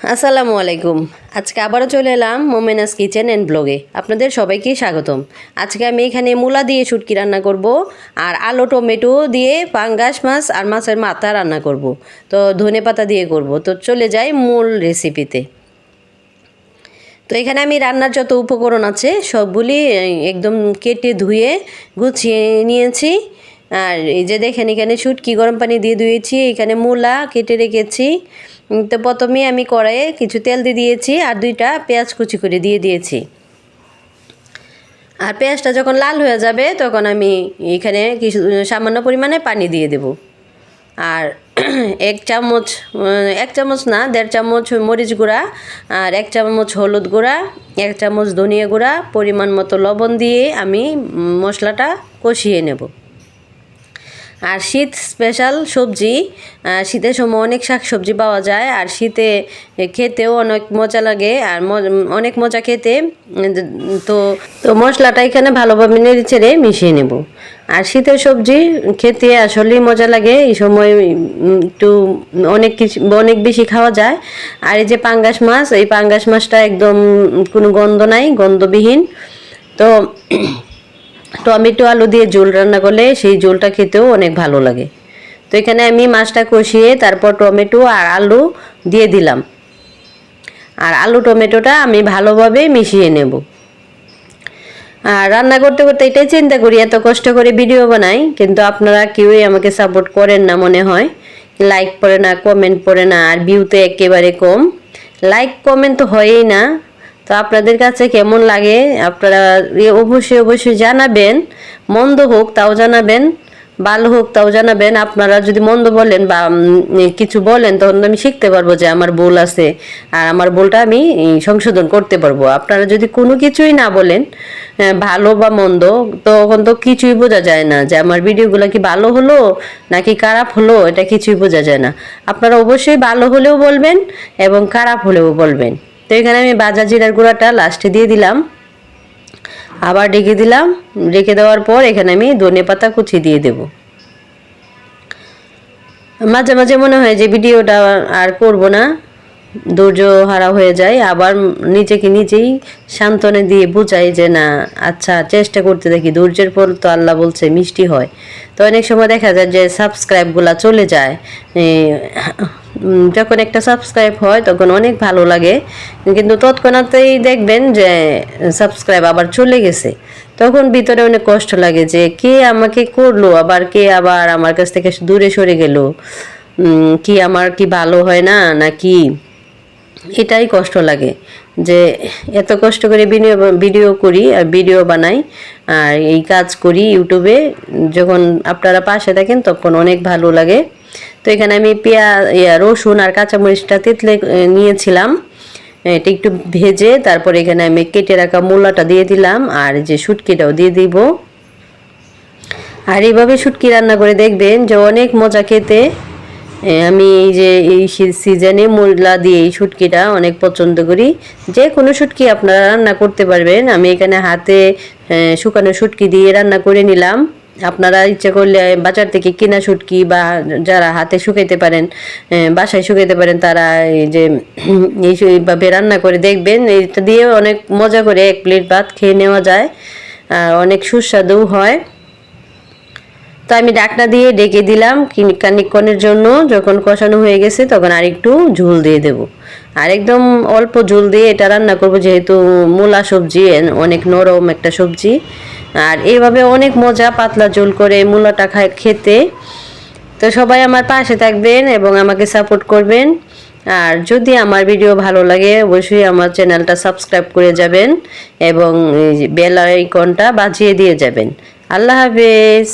আসসালামু আলাইকুম। আজকে আবারও চলে এলাম মোমেনাস কিচেন অ্যান্ড ব্লগে। আপনাদের সবাইকে স্বাগতম। আজকে আমি এখানে মূলা দিয়ে শুটকি রান্না করব, আর আলু টমেটো দিয়ে পাঙ্গাস মাছ আর মাছের মাথা রান্না করব। তো ধনেপাতা দিয়ে করব। তো চলে যাই মূল রেসিপিতে। তো এখানে আমি রান্নার যত উপকরণ আছে সবগুলি একদম কেটে ধুয়ে গুছিয়ে নিয়েছি। আর এই যে দেখেন, এখানে শুটকি গরম পানি দিয়ে ধুয়েছি, এখানে মূলা কেটে রেখেছি। তো প্রথমে আমি কড়াইয়ে কিছু তেল দিয়ে দিয়েছি আর 2টা পেঁয়াজ কুচি করে দিয়ে দিয়েছি। আর পেঁয়াজটা যখন লাল হয়ে যাবে তখন আমি এখানে কিছু সামান্য পরিমাণে পানি দিয়ে দেব। আর এক চামচ না 1.5 চামচ মরিচ গুঁড়া, আর 1 চামচ হলুদ গুঁড়া, 1 চামচ ধনিয়া গুঁড়া, পরিমাণ মতো লবণ দিয়ে আমি মশলাটা কষিয়ে নেব। আর শীত স্পেশাল সবজি, শীতের সময় অনেক শাক সবজি পাওয়া যায়, আর শীতে খেতেও অনেক মজা লাগে আর অনেক মজা খেতে। তো তো মশলাটা এখানে ভালোভাবে নেড়ে চেড়ে মিশিয়ে নেব। আর শীতের সবজি খেতে আসলেই মজা লাগে, এই সময় একটু অনেক বেশি খাওয়া যায়। আর এই যে পাঙ্গাস মাছ, এই পাঙ্গাস মাছটা একদম কোনো গন্ধ নাই, গন্ধবিহীন। তো টমেটো আলু দিয়ে ঝোল রান্না করলে সেই ঝোলটা খেতেও অনেক ভালো লাগে। তো এখানে আমি মাছটা কষিয়ে তারপর টমেটো আর আলু দিয়ে দিলাম। আর আলু টমেটোটা আমি ভালোভাবে মিশিয়ে নেব। আর রান্না করতে করতে এটাই চিন্তা করি, এত কষ্ট করে ভিডিও বানাই, কিন্তু আপনারা কেউই আমাকে সাপোর্ট করেন না মনে হয়। লাইক পড়ে না, কমেন্ট পড়ে না, আর ভিউতে একেবারে কম। লাইক কমেন্ট তো হয়ই না। তো আপনাদের কাছে কেমন লাগে আপনারা অবশ্যই জানাবেন। মন্দ হোক তাও জানাবেন, ভালো হোক তাও জানাবেন। আপনারা যদি মন্দ বলেন বা কিছু বলেন তখন আমি শিখতে পারবো যে আমার ভুল আছে, আর আমার ভুলটা আমি সংশোধন করতে পারবো। আপনারা যদি কোনো কিছুই না বলেন, ভালো বা মন্দ, তখন তো কিছুই বোঝা যায় না যে আমার ভিডিওগুলো কি ভালো হলো নাকি খারাপ হলো, এটা কিছুই বোঝা যায় না। আপনারা অবশ্যই ভালো হলেও বলবেন এবং খারাপ হলেও বলবেন। তো এখানে আমি ভাজা জিরার গুঁড়াটা লাস্টে দিয়ে দিলাম, আবার ঢেকে দিলাম। ঢেকে দেওয়ার পর এখানে আমি ধনেপাতা কুচি দিয়ে দেব। মাঝে মাঝে মনে হয় যে ভিডিওটা আর করব না, ধৈর্য হারা হয়ে যায়। আবার নিজেকে নিজেই সান্ত্বনা দিয়ে বোঝাই যে না, আচ্ছা চেষ্টা করতে থাকি, ধৈর্যের ফল তো আল্লাহ বলছে মিষ্টি হয়। তো অনেক সময় দেখা যায় যে সাবস্ক্রাইবগুলো চলে যায়। যখন একটা সাবস্ক্রাইব হয় তখন অনেক ভালো লাগে, কিন্তু তৎক্ষণাৎই দেখবেন যে সাবস্ক্রাইব আবার চলে গেছে। তখন ভিতরে অনেক কষ্ট লাগে যে কে আমাকে করলো, আবার কে আবার আমার কাছ থেকে দূরে সরে গেল, কি আমার কি ভালো হয় না নাকি, এটাই কষ্ট লাগে। যে এত কষ্ট করে ভিডিও করি আর ভিডিও বানাই আর এই কাজ করি ইউটিউবে, যখন আপনারা পাশে থাকেন তখন অনেক ভালো লাগে। তো এখানে আমি রসুন আর কাঁচামরিচটা তেঁতলে নিয়েছিলাম, এটা একটু ভেজে তারপর এখানে আমি কেটে রাখা মূলাটা দিয়ে দিলাম, আর যে শুটকিটাও দিয়ে দিব। আর এইভাবে শুটকি রান্না করে দেখবেন যে অনেক মজা খেতে। আমি এই সিজনে মূলা দিয়ে এই শুটকিটা অনেক পছন্দ করি। যে কোনো শুটকি আপনারা রান্না করতে পারবেন। আমি এখানে হাতে শুকানো শুটকি দিয়ে রান্না করে নিলাম। আপনারা ইচ্ছে করলে বাজার থেকে কেনা শুটকি বা যারা হাতে শুকাইতে পারেন, বাসায় শুকাইতে পারেন, তারা এই যে এইভাবে রান্না করে দেখবেন। এটা দিয়ে অনেক মজা করে 1 প্লেট ভাত খেয়ে নেওয়া যায়, আর অনেক সুস্বাদু হয়। তো আমি ঢাকনা দিয়ে ঢেকে দিলাম খানিকক্ষণের জন্য। যখন কষানো হয়ে গেছে তখন আরেকটু ঝোল দিয়ে দেব। আর একদম অল্প ঝোল দিয়ে এটা রান্না করব, যেহেতু মূলা সবজি অনেক নরম একটা সবজি। আর এইভাবে অনেক মজা পাতলা ঝোল করে মূলাটা খেতে। তো সবাই আমার পাশে থাকবেন এবং আমাকে সাপোর্ট করবেন। আর যদি আমার ভিডিও ভালো লাগে অবশ্যই আমার চ্যানেলটা সাবস্ক্রাইব করে যাবেন এবং বেল আইকনটা বাজিয়ে দিয়ে যাবেন। আল্লাহ হাফেজ।